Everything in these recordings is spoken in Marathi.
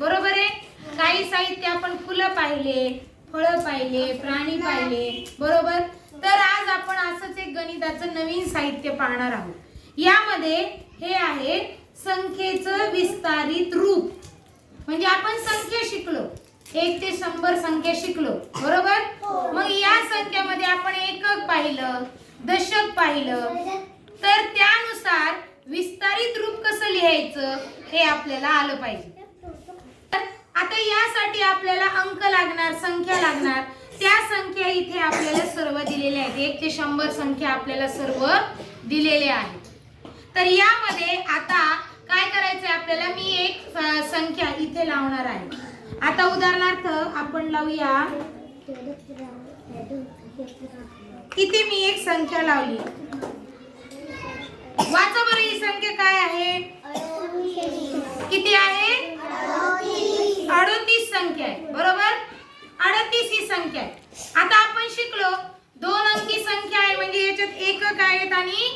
बरोबर आहे. काही साहित्य आपण फुलं पाहिले, फळं पाहिले, प्राणी पाहिले, बरोबर. तर आज आपण असंच एक गणिताचं नवीन साहित्य पाहणार आहोत. यामध्ये हे आहे संख्येचं विस्तारित रूप. म्हणजे आपण संख्या शिकलो, 1 ते 100 संख्या शिकलो, बरोबर. मग या संख्यामध्ये आपण एकक पाहिलं, दशक पाहिलं, तर त्यानुसार विस्तारित रूप कसं लिहायचं हे आपल्याला आलं पाहिजे. आता यासाठी आपल्याला अंक लागणार, संख्या लागणार. त्या संख्या इथे आपल्याला सर्व दिलेल्या आहेत. 1 ते 100 संख्या आपल्याला सर्व दिलेल्या आहेत. तर यामध्ये आता काय करायचंय आपल्याला, मी एक संख्या इथे लावणार आहे. आता उदाहरणार्थ आपण लावूया, इथे मी एक संख्या लावली. वाचा बरं, ही संख्या काय आहे, किती आहे, 38 संख्या आहे, बरोबर. 38 ही संख्या आहे. आता आपण शिकलो 2 अंकी संख्या आहे, म्हणजे याच्यात एकक आहेत आणि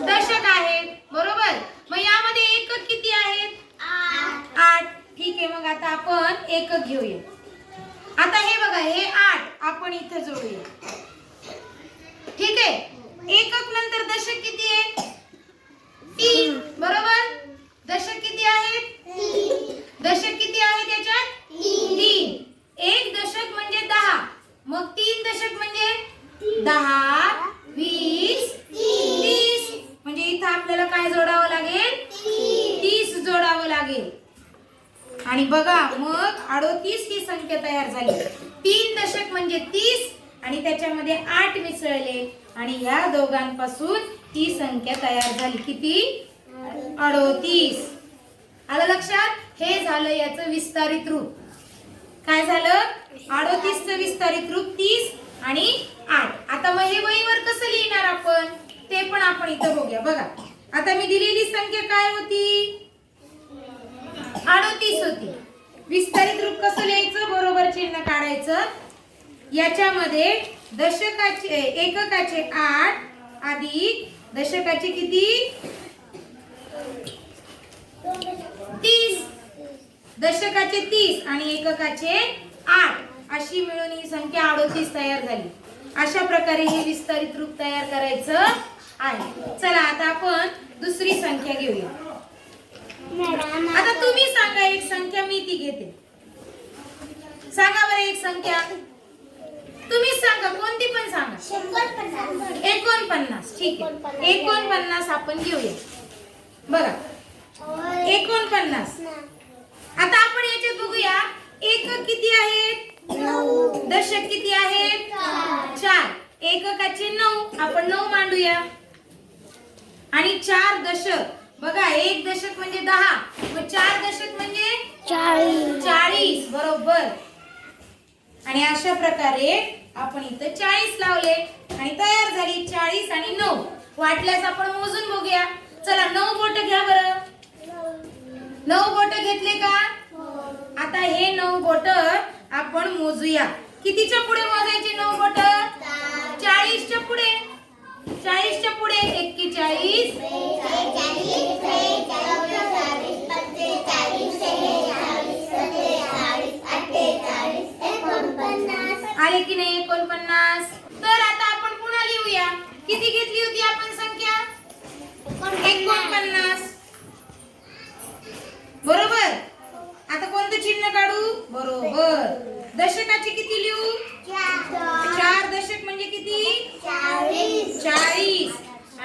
दशक आहेत, बरोबर. मग यामध्ये एकक किती आहेत, 8. ठीक आहे, मग आता आपण एकक घेऊया. आता हे बघा, हे 8 आपण इथे जोडूया. ठीक आहे. एकक नंतर दशक किती आहे, 3, बरोबर. दशक किती आहेत, 3. दशक किती आहे त्याच्यात, 3. एक दशक म्हणजे 10, मग 3 दशक म्हणजे 10, 20, 30. म्हणजे इथं आपल्याला काय जोडावं लागेल, 30 जोडावं लागेल. आणि बघा, मग 38 ही संख्या तयार झाली. 3 दशक म्हणजे 30 आणि त्याच्यामध्ये 8 मिसळले आणि ह्या दोघांपासून ही संख्या तयार झाली. किती, 38. आलं लक्षात. हे झालं याचं विस्तारित रूप. काय झालं, 38 चं विस्तारित रूप 30 आणि 8. आता मग हे वहीवर कसं लिहिणार आपण ते पण आपण इथं बघूया. बघा, आता मी दिलेली संख्या काय होती, 38 होती. विस्तारित रूप कसं लिहायचं, बरोबर चिन्ह काढायचं. याच्यामध्ये दशकाचे, एककाचे 8 अधिक दशकाचे किती, 30. दशकाचे 30 आणि एककाचे 8 अशी मिळून ही संख्या 38 तयार झाली. अशा प्रकारे हे विस्तारित रूप तयार करायचं आहे. चला आता आपण दुसरी संख्या घेऊया. आता तुम्ही सांगा एक संख्या, मी ती घेते. सांगा बरं एक संख्या, तुम्ही सांगा, कोणती पण सांगा. 49. ठीक आहे, 49 आपण घेऊया. बघा, 49. आता आपण याच्यात बघूया, एकक किती आहेत, 9. दशक किती आहेत, 4. एककाचे 9 आपण 9 मांडूया आणि 4 दशक. बघा, 1 दशक म्हणजे 10, मग 4 दशक म्हणजे 40, बरोबर. आणि अशा प्रकारे आपण इथं 40 लावले आणि तयार झाली 40 आणि 9. वाटल्यास आपण मोजून बघूया. चला 9 बोट घ्या बरं. 9 बोट घेतले का. आता हे 9 बोट आपण मोजूया. कितीच्या पुढे मोजायचे 9 बोट, 40च्या पुढे. 40च्या पुढे 41, आले की नाही 49. तर आता आपण पुन्हा लिहूया. किती घेतली होती आपण संख्या, 49, बरोबर. आता कोणतं चिन्ह काढू, बरोबर. दशकाचे किती लिहू, 4 दशक म्हणजे किती, 40.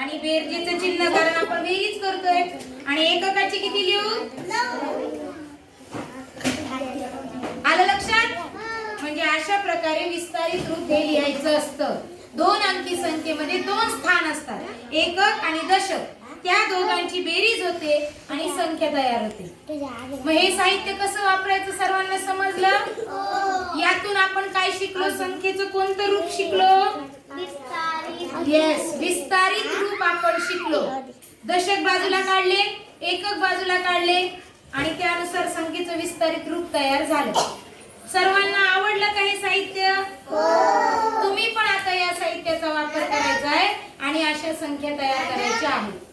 आणि बेरजेचं चिन्ह, कारण आपण बेरीज करतोय. आणि एककाचे किती लिहू, 9. आलं लक्षात. म्हणजे अशा प्रकारे विस्तारित रूप हे लिहायचं असतं. 2 अंकी संख्येमध्ये 2 स्थान असतात, एकक आणि दशक. त्या दोघांची बेरीज होते आणि संख्या तयार होते. मग हे साहित्य कसं वापरायचं सर्वांना समजलं. यातून आपण काय शिकलो, संख्येचं कोणतं रूप शिकलो, येस, विस्तारित रूप आपण शिकलो. दशक बाजूला काढले, एकक बाजूला काढले आणि त्यानुसार संख्येचं विस्तारित रूप तयार झालं. सर्वांना आवडलं का हे साहित्य. तुम्ही पण आता या साहित्याचा वापर करायचा आहे आणि अशा संख्या तयार करायच्या आहेत.